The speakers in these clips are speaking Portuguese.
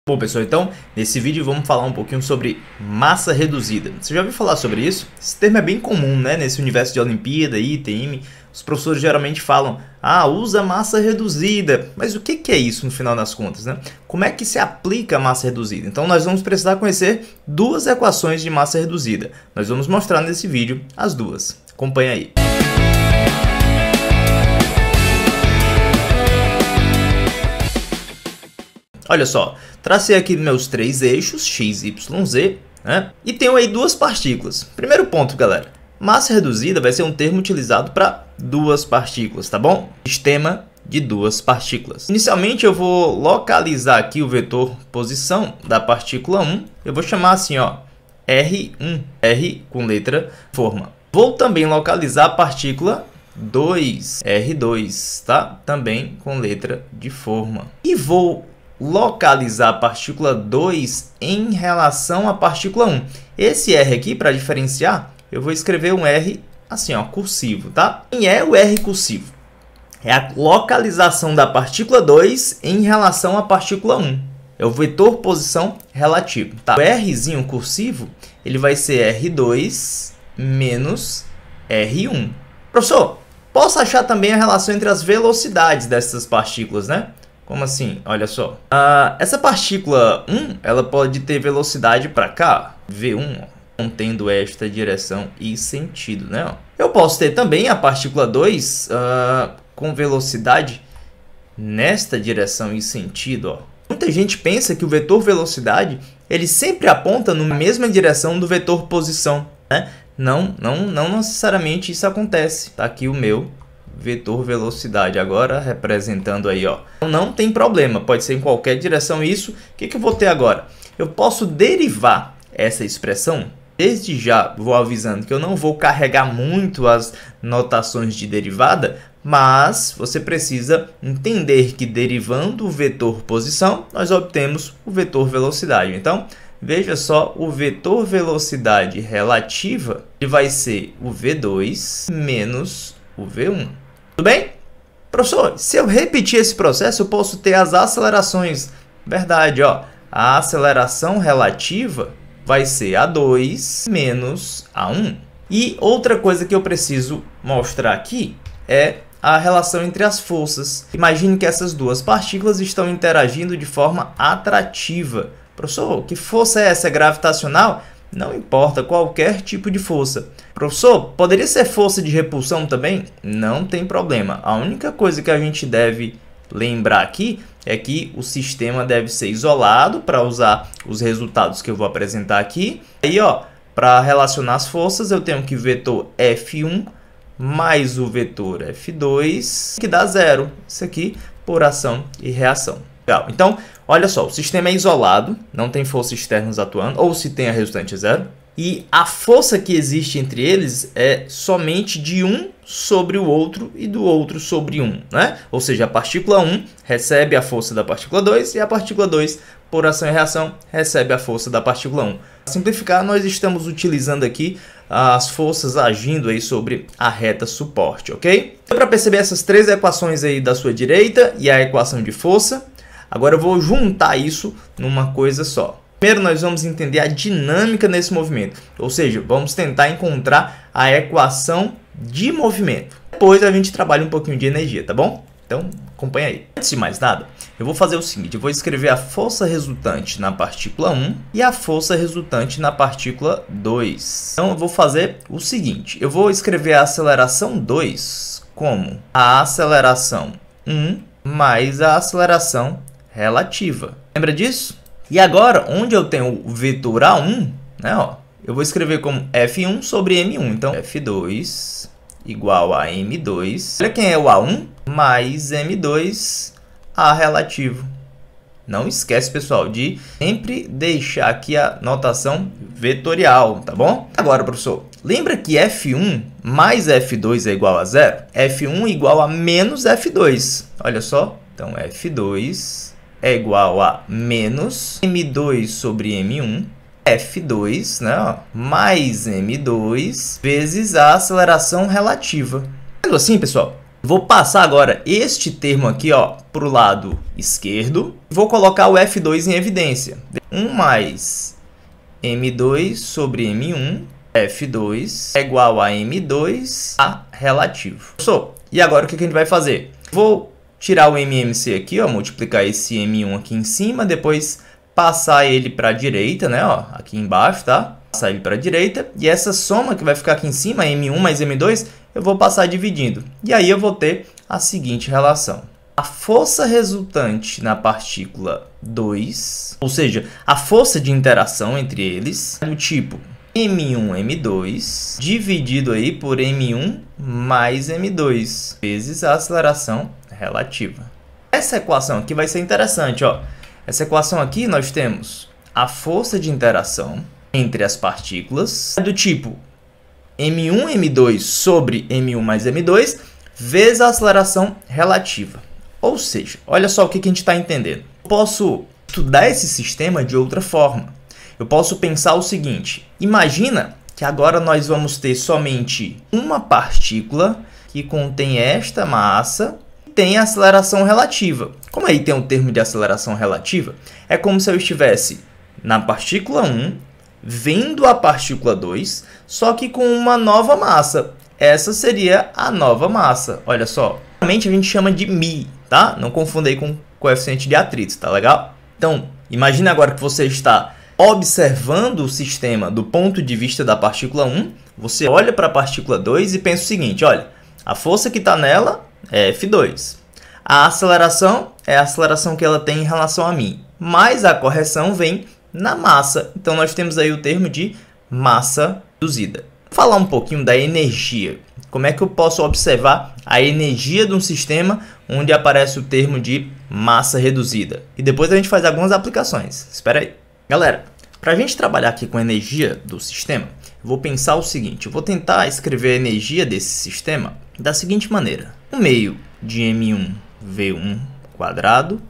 Bom, pessoal, então, nesse vídeo vamos falar um pouquinho sobre massa reduzida. Você já ouviu falar sobre isso? Esse termo é bem comum, né? Nesse universo de Olimpíada, ITM, os professores geralmente falam, usa massa reduzida. Mas o que é isso no final das contas, né? Como é que se aplica a massa reduzida? Então, nós vamos precisar conhecer duas equações de massa reduzida. Nós vamos mostrar nesse vídeo as duas. Acompanha aí. Olha só, tracei aqui meus três eixos, x, y, z, né? E tenho aí duas partículas. Primeiro ponto, galera, massa reduzida vai ser um termo utilizado para duas partículas, tá bom? Sistema de duas partículas. Inicialmente eu vou localizar aqui o vetor posição da partícula 1. Eu vou chamar assim, ó, R1, R com letra forma. Vou também localizar a partícula 2, R2, tá? Também com letra de forma. E vou localizar a partícula 2 em relação à partícula 1. Esse R aqui, para diferenciar, eu vou escrever um R assim, ó, cursivo, tá? Quem é o R cursivo? É a localização da partícula 2 em relação à partícula 1. É o vetor posição relativo, tá? O Rzinho cursivo, ele vai ser R2 menos R1. Professor, posso achar também a relação entre as velocidades dessas partículas, né? Como assim? Olha só. Essa partícula 1, ela pode ter velocidade para cá, V1, contendo esta direção e sentido, né? Eu posso ter também a partícula 2 com velocidade nesta direção e sentido, ó. Muita gente pensa que o vetor velocidade, ele sempre aponta na mesma direção do vetor posição, né? Não necessariamente isso acontece. Tá aqui o meu vetor velocidade agora representando aí, ó. Não tem problema, pode ser em qualquer direção isso. O que eu vou ter agora? Eu posso derivar essa expressão. Desde já vou avisando que eu não vou carregar muito as notações de derivada, mas você precisa entender que derivando o vetor posição, nós obtemos o vetor velocidade. Então, veja só, o vetor velocidade relativa ele vai ser o V2 menos o V1. Tudo bem? Professor, se eu repetir esse processo, eu posso ter as acelerações. Verdade, ó. A aceleração relativa vai ser A2 menos A1. E outra coisa que eu preciso mostrar aqui é a relação entre as forças. Imagine que essas duas partículas estão interagindo de forma atrativa. Professor, que força é essa? É gravitacional? Não importa, qualquer tipo de força. Professor, poderia ser força de repulsão também? Não tem problema. A única coisa que a gente deve lembrar aqui é que o sistema deve ser isolado para usar os resultados que eu vou apresentar aqui. Aí, ó, para relacionar as forças, eu tenho que o vetor F1 mais o vetor F2, que dá zero. Isso aqui por ação e reação. Legal. Então, olha só, o sistema é isolado, não tem forças externas atuando, ou se tem a resultante é zero. E a força que existe entre eles é somente de um sobre o outro e do outro sobre um, né? Ou seja, a partícula 1 recebe a força da partícula 2 e a partícula 2, por ação e reação, recebe a força da partícula 1. Para simplificar, nós estamos utilizando aqui as forças agindo aí sobre a reta suporte, ok? Para perceber essas três equações aí da sua direita e a equação de força, agora eu vou juntar isso numa coisa só. Primeiro nós vamos entender a dinâmica nesse movimento, ou seja, vamos tentar encontrar a equação de movimento. Depois a gente trabalha um pouquinho de energia, tá bom? Então acompanha aí. Antes de mais nada, eu vou fazer o seguinte, eu vou escrever a força resultante na partícula 1 e a força resultante na partícula 2. Então eu vou fazer o seguinte, eu vou escrever a aceleração 2 como a aceleração 1 mais a aceleração relativa. Lembra disso? E agora, onde eu tenho o vetor A1, né, ó, eu vou escrever como F1 sobre M1. Então, F2 igual a M2. Olha quem é o A1 mais M2 A relativo. Não esquece, pessoal, de sempre deixar aqui a notação vetorial, tá bom? Agora, professor, lembra que F1 mais F2 é igual a zero? F1 igual a menos F2. Olha só. Então, F2 é igual a menos M2 sobre M1, F2, né, ó, mais M2 vezes a aceleração relativa. Sendo assim, pessoal, Vou passar agora este termo aqui, ó, para o lado esquerdo. Vou colocar o F2 em evidência. 1 mais M2 sobre M1, F2 é igual a M2 a relativo. E agora o que a gente vai fazer? Vou tirar o MMC aqui, ó, multiplicar esse M1 aqui em cima, depois passar ele para a direita, né, ó, aqui embaixo, tá? Passar ele para a direita, e essa soma que vai ficar aqui em cima, M1 mais M2, eu vou passar dividindo. E aí eu vou ter a seguinte relação. A força resultante na partícula 2, ou seja, a força de interação entre eles, é do tipo M1, M2, dividido aí por M1 mais M2, vezes a aceleração relativa. Essa equação aqui vai ser interessante, ó. Essa equação aqui nós temos a força de interação entre as partículas do tipo M1, M2 sobre M1 mais M2 vezes a aceleração relativa. Ou seja, olha só o que a gente está entendendo. Eu posso estudar esse sistema de outra forma. Eu posso pensar o seguinte, imagina que agora nós vamos ter somente uma partícula que contém esta massa e tem a aceleração relativa. Como aí tem um termo de aceleração relativa, é como se eu estivesse na partícula 1, vendo a partícula 2, só que com uma nova massa. Essa seria a nova massa, olha só. Normalmente a gente chama de μ, tá? Não confunda aí com coeficiente de atrito, tá legal? Então, imagine agora que você está observando o sistema do ponto de vista da partícula 1, você olha para a partícula 2 e pensa o seguinte, olha, a força que está nela é F2. A aceleração é a aceleração que ela tem em relação a mim, mas a correção vem na massa. Então, nós temos aí o termo de massa reduzida. Vou falar um pouquinho da energia. Como é que eu posso observar a energia de um sistema onde aparece o termo de massa reduzida? E depois a gente faz algumas aplicações. Espera aí. Galera, para a gente trabalhar aqui com a energia do sistema, eu vou pensar o seguinte. Eu vou tentar escrever a energia desse sistema da seguinte maneira. 1 meio de M1 V1 quadrado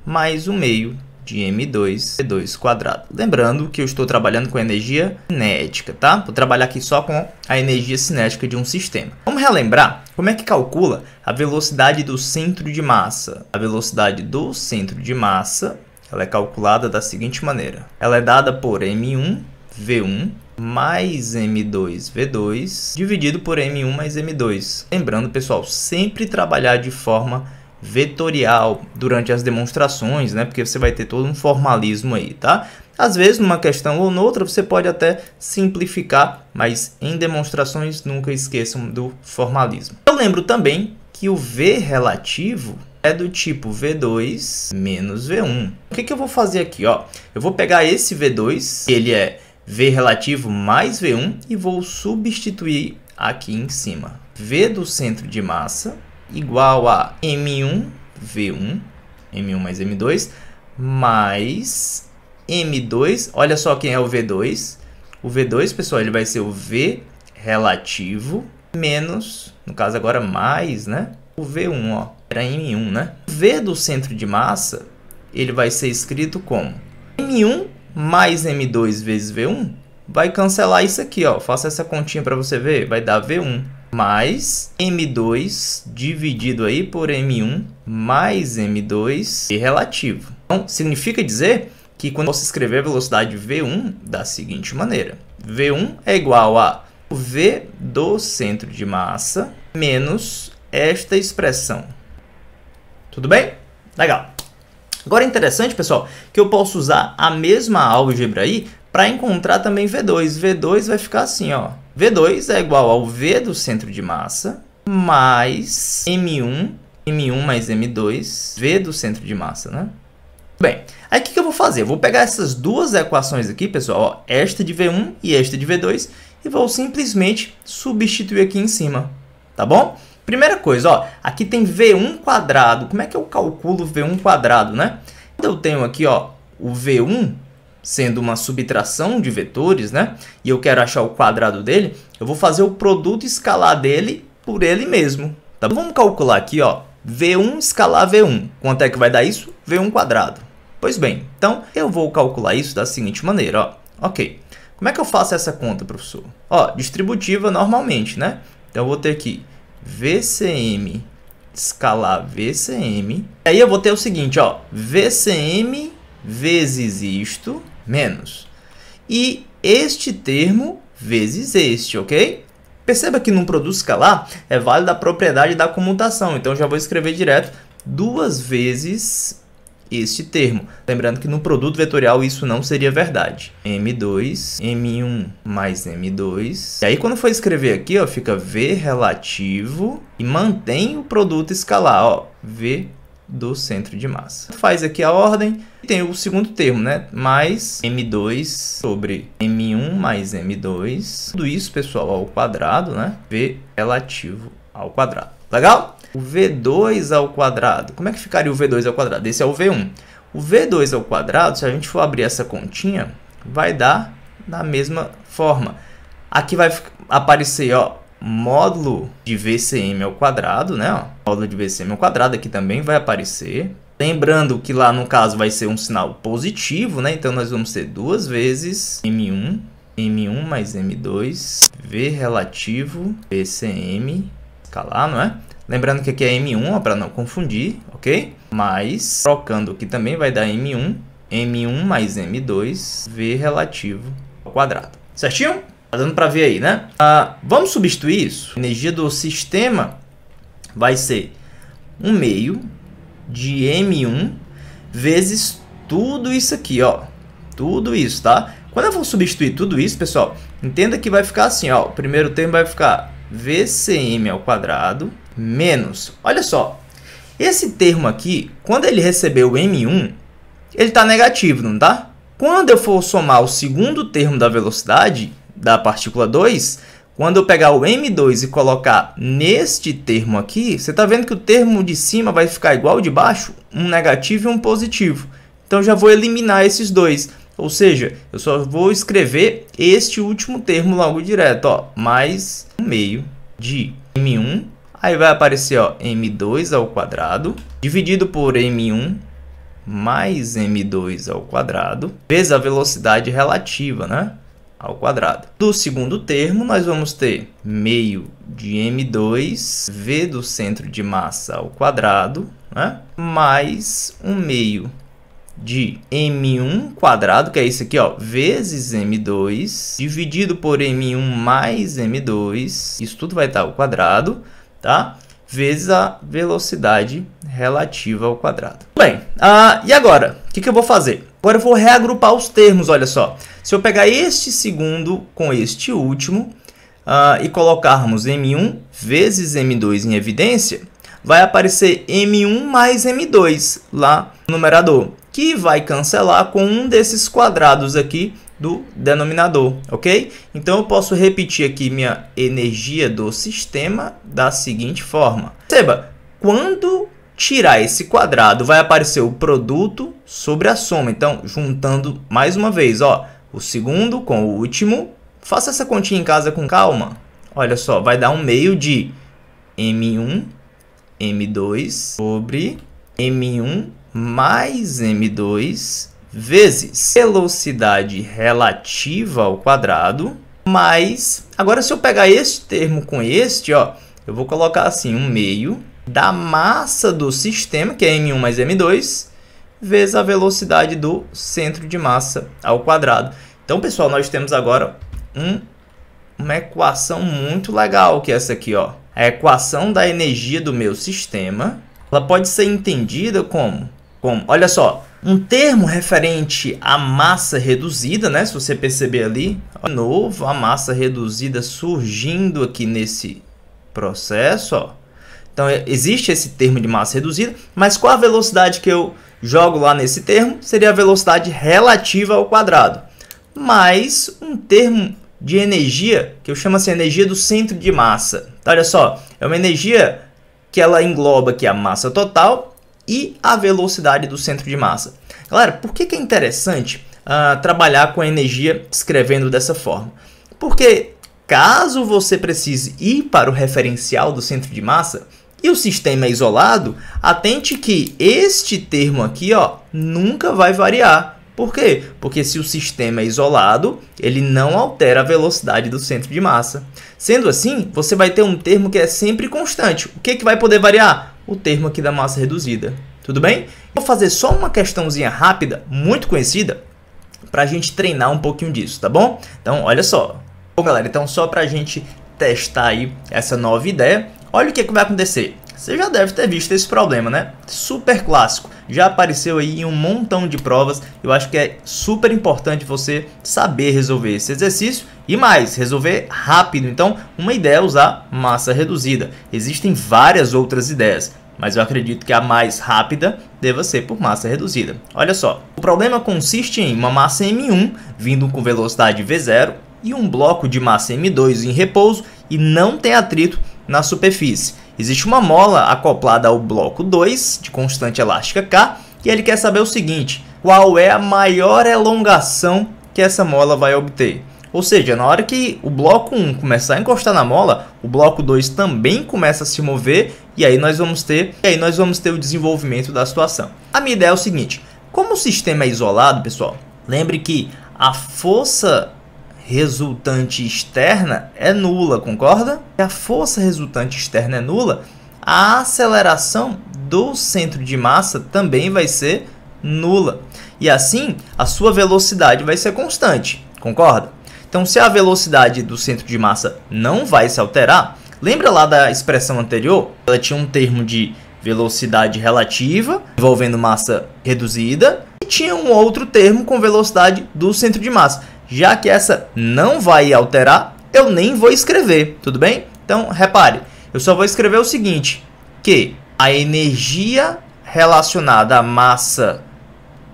mais 1 meio de M2 V2 quadrado. Lembrando que eu estou trabalhando com a energia cinética, tá? Vou trabalhar aqui só com a energia cinética de um sistema. Vamos relembrar como é que calcula a velocidade do centro de massa. A velocidade do centro de massa, ela é calculada da seguinte maneira. Ela é dada por M1 V1 mais M2 V2 dividido por M1 mais M2. Lembrando, pessoal, sempre trabalhar de forma vetorial durante as demonstrações, né? Porque você vai ter todo um formalismo aí, tá? Às vezes, numa questão ou noutra, você pode até simplificar, mas em demonstrações nunca esqueçam do formalismo. Eu lembro também que o V relativo é do tipo V2 menos V1. O que eu vou fazer aqui, ó? Eu vou pegar esse V2, ele é V relativo mais V1, e vou substituir aqui em cima. V do centro de massa igual a M1 V1, M1 mais M2, mais M2, olha só quem é o V2. O V2, pessoal, ele vai ser o V relativo menos, no caso agora mais, né? O V1, ó, era M1, né? O V do centro de massa, ele vai ser escrito como M1 mais M2 vezes V1, vai cancelar isso aqui, ó. Faça essa continha para você ver, vai dar V1 mais M2 dividido aí por M1 mais M2 relativo. Então, significa dizer que quando você escrever a velocidade V1 da seguinte maneira. V1 é igual a V do centro de massa menos esta expressão. Tudo bem? Legal. Agora é interessante, pessoal, que eu posso usar a mesma álgebra aí para encontrar também V2. V2 vai ficar assim, ó. V2 é igual ao V do centro de massa mais M1 mais M2, V do centro de massa, né? Bem, aí o que eu vou fazer? Eu vou pegar essas duas equações aqui, pessoal, ó, esta de V1 e esta de V2, e vou simplesmente substituir aqui em cima, tá bom? Primeira coisa, ó, aqui tem V1 quadrado. Como é que eu calculo V1 quadrado, né? Então, eu tenho aqui, ó, o V1 sendo uma subtração de vetores, né? E eu quero achar o quadrado dele, eu vou fazer o produto escalar dele por ele mesmo, tá? Vamos calcular aqui, ó, V1 escalar V1. Quanto é que vai dar isso? V1 quadrado. Pois bem, então eu vou calcular isso da seguinte maneira, ó. Ok, como é que eu faço essa conta, professor? Ó, distributiva normalmente, né? Então eu vou ter aqui VCM escalar VCM. Aí eu vou ter o seguinte, ó, VCM vezes isto menos. E este termo vezes este, ok? Perceba que num produto escalar é válida a propriedade da comutação. Então já vou escrever direto 2 vezes este termo. Lembrando que no produto vetorial isso não seria verdade. M2, M1 mais M2. E aí quando for escrever aqui, ó, fica V relativo e mantém o produto escalar, ó, V do centro de massa. Faz aqui a ordem e tem o segundo termo, né? Mais M2 sobre M1 mais M2. Tudo isso, pessoal, ao quadrado, né? V relativo ao quadrado. Legal? O V2 ao quadrado. Como é que ficaria o V2 ao quadrado? Esse é o V1. O V2 ao quadrado, se a gente for abrir essa continha, vai dar da mesma forma. Aqui vai aparecer, ó, módulo de VCM ao quadrado, né? Ó, módulo de VCM ao quadrado aqui também vai aparecer. Lembrando que lá no caso vai ser um sinal positivo, né? Então nós vamos ter 2 vezes M1, M1 mais M2, V relativo, VCM, escalar, não é? Lembrando que aqui é M1, para não confundir, ok? Mas, trocando aqui também vai dar M1, M1 mais M2, V relativo ao quadrado. Certinho? Tá dando para ver aí, né? Vamos substituir isso. A energia do sistema vai ser 1/2 de M1 vezes tudo isso aqui, ó. Tudo isso, tá? Quando eu for substituir tudo isso, pessoal, entenda que vai ficar assim, ó. O primeiro termo vai ficar VCM ao quadrado menos, olha só, esse termo aqui, quando ele receber o M1, ele está negativo, não tá? Quando eu for somar o segundo termo da velocidade da partícula 2, quando eu pegar o M2 e colocar neste termo aqui, você está vendo que o termo de cima vai ficar igual ao de baixo, um negativo e um positivo. Então, já vou eliminar esses dois, ou seja, eu só vou escrever este último termo logo direto, ó, mais 1/2 de M1. Aí vai aparecer, ó, M2 ao quadrado, dividido por M1 mais M2 ao quadrado, vezes a velocidade relativa, né, ao quadrado. Do segundo termo, nós vamos ter meio de M2, V do centro de massa ao quadrado, né, mais 1/2 de M1 quadrado, que é isso aqui, ó, vezes M2, dividido por M1 mais M2, isso tudo vai estar ao quadrado, tá? Vezes a velocidade relativa ao quadrado. Bem, e agora? O que eu vou fazer? Agora eu vou reagrupar os termos, olha só. Se eu pegar este segundo com este último e colocarmos M1 vezes M2 em evidência, vai aparecer M1 mais M2 lá no numerador, que vai cancelar com um desses quadrados aqui do denominador, ok? Então eu posso repetir aqui minha energia do sistema da seguinte forma. Perceba, quando tirar esse quadrado, vai aparecer o produto sobre a soma. Então, juntando mais uma vez, ó, o segundo com o último, faça essa continha em casa com calma. Olha só, vai dar 1/2 de M1, M2 sobre M1 mais M2 vezes velocidade relativa ao quadrado, mais... Agora, se eu pegar este termo com este, ó, eu vou colocar assim, 1/2 da massa do sistema, que é M1 mais M2, vezes a velocidade do centro de massa ao quadrado. Então, pessoal, nós temos agora uma equação muito legal, que é essa aqui, ó. A equação da energia do meu sistema, ela pode ser entendida como olha só, um termo referente à massa reduzida, né? Se você perceber ali, de novo, a massa reduzida surgindo aqui nesse processo, ó. Então, existe esse termo de massa reduzida, mas qual a velocidade que eu jogo lá nesse termo? Seria a velocidade relativa ao quadrado, mais um termo de energia, que eu chamo assim, energia do centro de massa. Então, olha só, é uma energia que ela engloba aqui a massa total e a velocidade do centro de massa. Galera, por que é interessante trabalhar com a energia escrevendo dessa forma? Porque caso você precise ir para o referencial do centro de massa e o sistema é isolado, atente que este termo aqui, ó, nunca vai variar. Por quê? Porque se o sistema é isolado, ele não altera a velocidade do centro de massa. Sendo assim, você vai ter um termo que é sempre constante. O que vai poder variar? O termo aqui da massa reduzida. Tudo bem? Vou fazer só uma questãozinha rápida, muito conhecida, para a gente treinar um pouquinho disso, tá bom? Então, olha só. Bom, galera, então só para a gente testar aí essa nova ideia, olha o que vai acontecer. Você já deve ter visto esse problema, né? Super clássico. Já apareceu aí em um montão de provas. Eu acho que é super importante você saber resolver esse exercício e mais, resolver rápido. Então, uma ideia é usar massa reduzida. Existem várias outras ideias, mas eu acredito que a mais rápida deva ser por massa reduzida. Olha só, o problema consiste em uma massa M1 vindo com velocidade V0 e um bloco de massa M2 em repouso e não tem atrito na superfície. Existe uma mola acoplada ao bloco 2 de constante elástica K e ele quer saber o seguinte: qual é a maior elongação que essa mola vai obter? Ou seja, na hora que o bloco 1 começar a encostar na mola, o bloco 2 também começa a se mover e aí nós vamos ter o desenvolvimento da situação. A minha ideia é o seguinte: como o sistema é isolado, pessoal, lembre que a força resultante externa é nula, concorda? Se a força resultante externa é nula, a aceleração do centro de massa também vai ser nula. E assim, a sua velocidade vai ser constante, concorda? Então, se a velocidade do centro de massa não vai se alterar, lembra lá da expressão anterior? Ela tinha um termo de velocidade relativa, envolvendo massa reduzida, e tinha um outro termo com velocidade do centro de massa. Já que essa não vai alterar, eu nem vou escrever, tudo bem? Então, repare, eu só vou escrever o seguinte, que a energia relacionada à massa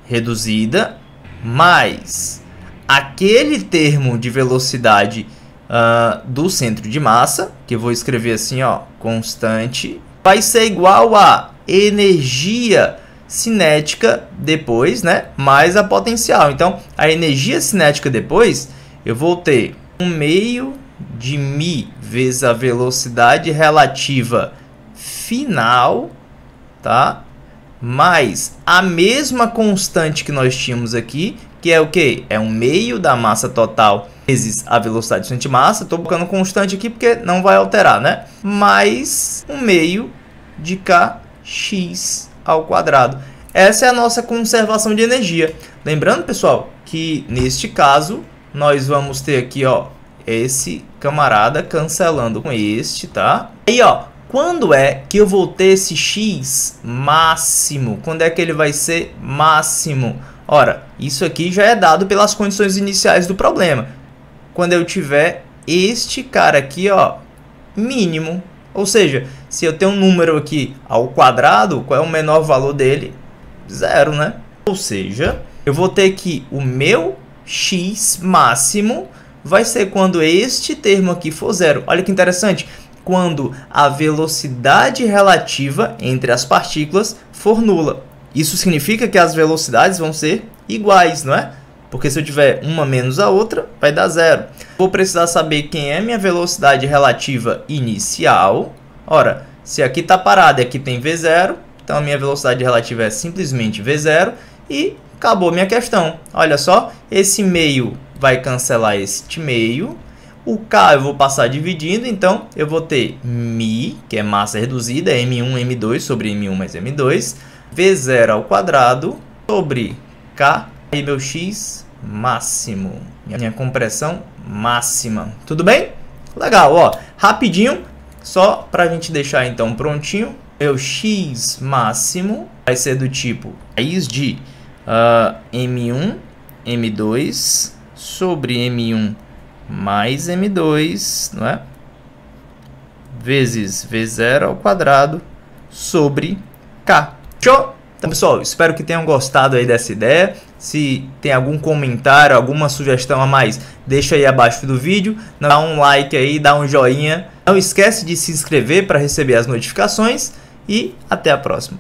reduzida mais aquele termo de velocidade do centro de massa, que eu vou escrever assim, ó, constante, vai ser igual a energia cinética depois, né, mais a potencial. Então, a energia cinética depois, eu vou ter 1/2 de μ vezes a velocidade relativa final, tá? Mais a mesma constante que nós tínhamos aqui, que é o quê? É 1/2 da massa total vezes a velocidade do centro de massa. Estou colocando constante aqui porque não vai alterar, né? Mais 1/2 de kx ao quadrado. Essa é a nossa conservação de energia. Lembrando, pessoal, que neste caso nós vamos ter aqui, ó, esse camarada cancelando com este, tá? Aí, ó, quando é que eu vou ter esse x máximo? Quando é que ele vai ser máximo? Ora, isso aqui já é dado pelas condições iniciais do problema. Quando eu tiver este cara aqui, ó, mínimo. Ou seja, se eu tenho um número aqui ao quadrado, qual é o menor valor dele? 0, né? Ou seja, eu vou ter que o meu x máximo vai ser quando este termo aqui for 0. Olha que interessante. Quando a velocidade relativa entre as partículas for nula. Isso significa que as velocidades vão ser iguais, não é? Porque se eu tiver uma menos a outra, vai dar 0. Vou precisar saber quem é minha velocidade relativa inicial. Ora, se aqui está parado e aqui tem V0, então a minha velocidade relativa é simplesmente V0 e acabou minha questão. Olha só, esse meio vai cancelar este meio. O K eu vou passar dividindo, então eu vou ter μ, que é massa reduzida, M1, M2 sobre M1 mais M2, V0 ao quadrado sobre K, e meu X máximo, minha compressão máxima. Tudo bem? Legal, ó, rapidinho, só para a gente deixar então prontinho. Meu X máximo vai ser do tipo raiz de M1, M2 sobre M1 mais M2, não é? Vezes V0 ao quadrado sobre K. Show? Então, pessoal, espero que tenham gostado aí dessa ideia. Se tem algum comentário, alguma sugestão a mais, deixa aí abaixo do vídeo. Dá um like aí, dá um joinha. Não esquece de se inscrever para receber as notificações. E até a próxima.